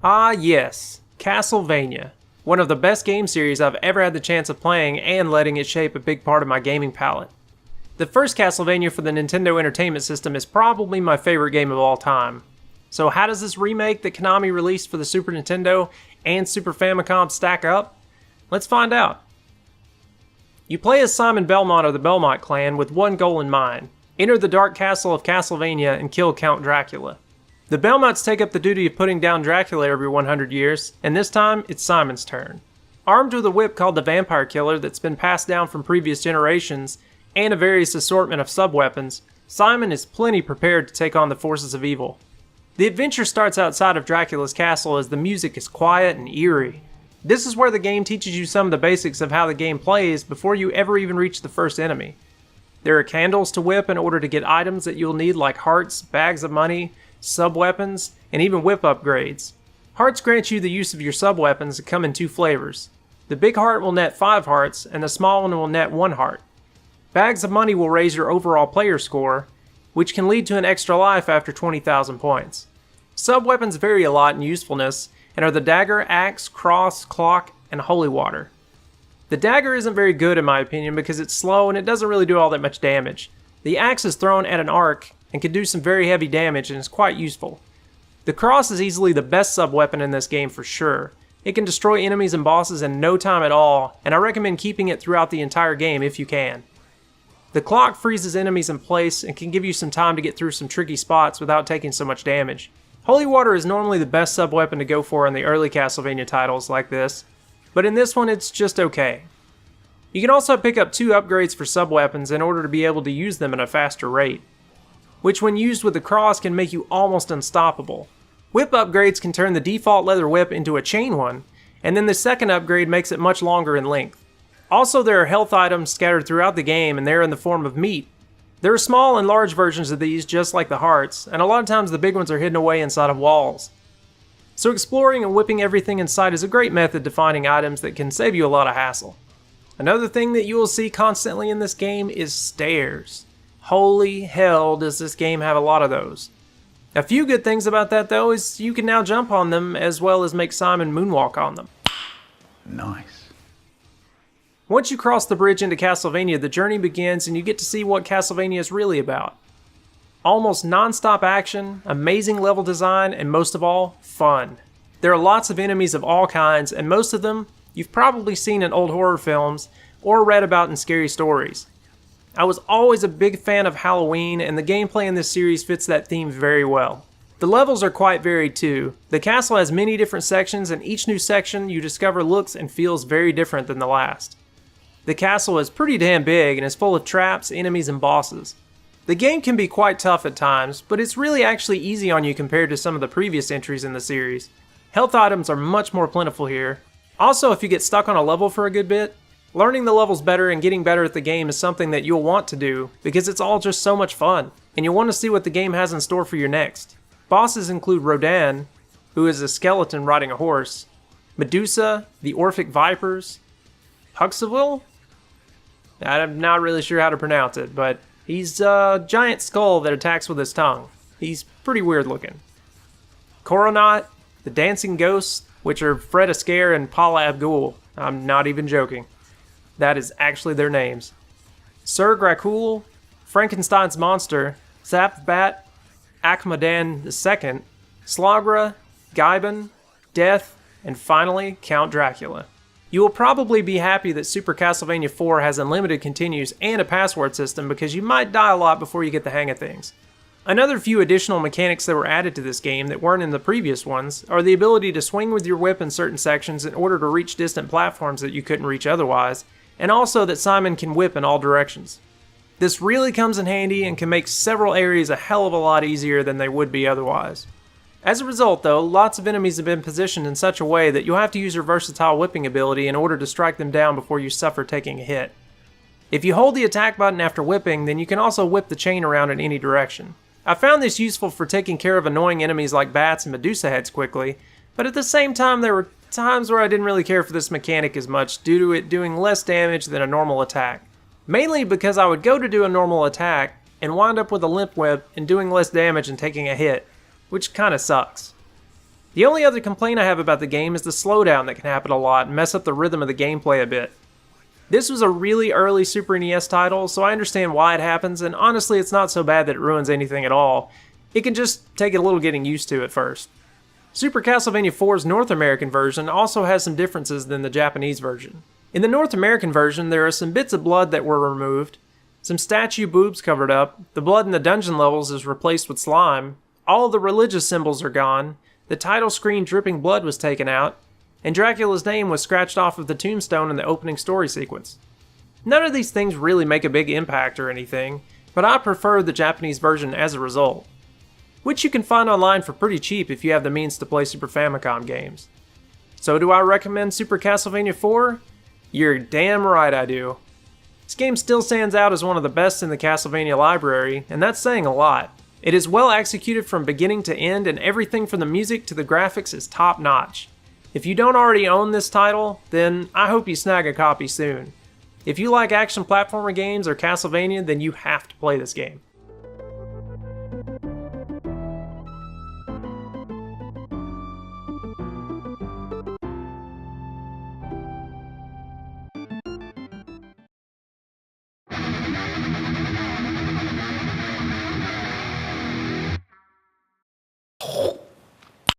Ah yes, Castlevania. One of the best game series I've ever had the chance of playing and letting it shape a big part of my gaming palette. The first Castlevania for the Nintendo Entertainment System is probably my favorite game of all time. So how does this remake that Konami released for the Super Nintendo and Super Famicom stack up? Let's find out. You play as Simon Belmont of the Belmont clan with one goal in mind: enter the dark castle of Castlevania and kill Count Dracula. The Belmonts take up the duty of putting down Dracula every 100 years, and this time it's Simon's turn. Armed with a whip called the Vampire Killer that's been passed down from previous generations, and a various assortment of sub-weapons, Simon is plenty prepared to take on the forces of evil. The adventure starts outside of Dracula's castle as the music is quiet and eerie. This is where the game teaches you some of the basics of how the game plays before you ever even reach the first enemy. There are candles to whip in order to get items that you'll need like hearts, bags of money, sub-weapons, and even whip upgrades. Hearts grant you the use of your sub-weapons that come in two flavors. The big heart will net 5 hearts, and the small one will net 1 heart. Bags of money will raise your overall player score, which can lead to an extra life after 20,000 points. Sub-weapons vary a lot in usefulness, and are the dagger, axe, cross, clock, and holy water. The dagger isn't very good in my opinion because it's slow and it doesn't really do all that much damage. The axe is thrown at an arc and can do some very heavy damage and is quite useful. The cross is easily the best sub-weapon in this game for sure. It can destroy enemies and bosses in no time at all, and I recommend keeping it throughout the entire game if you can. The clock freezes enemies in place and can give you some time to get through some tricky spots without taking so much damage. Holy water is normally the best sub-weapon to go for in the early Castlevania titles like this, but in this one it's just okay. You can also pick up 2 upgrades for sub-weapons in order to be able to use them at a faster rate, which when used with the cross can make you almost unstoppable. Whip upgrades can turn the default leather whip into a chain one, and then the second upgrade makes it much longer in length. Also, there are health items scattered throughout the game, and they're in the form of meat. There are small and large versions of these just like the hearts, and a lot of times the big ones are hidden away inside of walls. So exploring and whipping everything in sight is a great method to finding items that can save you a lot of hassle. Another thing that you will see constantly in this game is stairs. Holy hell does this game have a lot of those. A few good things about that though is you can now jump on them as well as make Simon moonwalk on them. Nice. Once you cross the bridge into Castlevania, the journey begins and you get to see what Castlevania is really about. Almost non-stop action, amazing level design, and most of all, fun. There are lots of enemies of all kinds, and most of them you've probably seen in old horror films or read about in scary stories. I was always a big fan of Halloween, and the gameplay in this series fits that theme very well. The levels are quite varied too. The castle has many different sections, and each new section you discover looks and feels very different than the last. The castle is pretty damn big and is full of traps, enemies, and bosses. The game can be quite tough at times, but it's really actually easy on you compared to some of the previous entries in the series. Health items are much more plentiful here. Also, if you get stuck on a level for a good bit, learning the levels better and getting better at the game is something that you'll want to do because it's all just so much fun, and you'll want to see what the game has in store for you next. Bosses include Rodan, who is a skeleton riding a horse, Medusa, the Orphic Vipers, Huxaville? I'm not really sure how to pronounce it, but he's a giant skull that attacks with his tongue. He's pretty weird looking. Coronat, the Dancing Ghosts, which are Fred Askare and Paula Abdul. I'm not even joking. That is actually their names. Sir Gracul, Frankenstein's Monster, Zapbat, Akmadan II, Slagra, Giben, Death, and finally Count Dracula. You will probably be happy that Super Castlevania IV has unlimited continues and a password system because you might die a lot before you get the hang of things. Another few additional mechanics that were added to this game that weren't in the previous ones are the ability to swing with your whip in certain sections in order to reach distant platforms that you couldn't reach otherwise, and also that Simon can whip in all directions. This really comes in handy and can make several areas a hell of a lot easier than they would be otherwise. As a result though, lots of enemies have been positioned in such a way that you'll have to use your versatile whipping ability in order to strike them down before you suffer taking a hit. If you hold the attack button after whipping, then you can also whip the chain around in any direction. I found this useful for taking care of annoying enemies like bats and Medusa heads quickly, but at the same time there were times where I didn't really care for this mechanic as much due to it doing less damage than a normal attack. Mainly because I would go to do a normal attack and wind up with a limp whip and doing less damage and taking a hit, which kinda sucks. The only other complaint I have about the game is the slowdown that can happen a lot and mess up the rhythm of the gameplay a bit. This was a really early Super NES title, so I understand why it happens, and honestly it's not so bad that it ruins anything at all. It can just take a little getting used to at first. Super Castlevania IV's North American version also has some differences than the Japanese version. In the North American version, there are some bits of blood that were removed, some statue boobs covered up, the blood in the dungeon levels is replaced with slime, all of the religious symbols are gone, the title screen dripping blood was taken out, and Dracula's name was scratched off of the tombstone in the opening story sequence. None of these things really make a big impact or anything, but I prefer the Japanese version as a result, which you can find online for pretty cheap if you have the means to play Super Famicom games. So do I recommend Super Castlevania IV? You're damn right I do. This game still stands out as one of the best in the Castlevania library, and that's saying a lot. It is well executed from beginning to end, and everything from the music to the graphics is top notch. If you don't already own this title, then I hope you snag a copy soon. If you like action platformer games or Castlevania, then you have to play this game.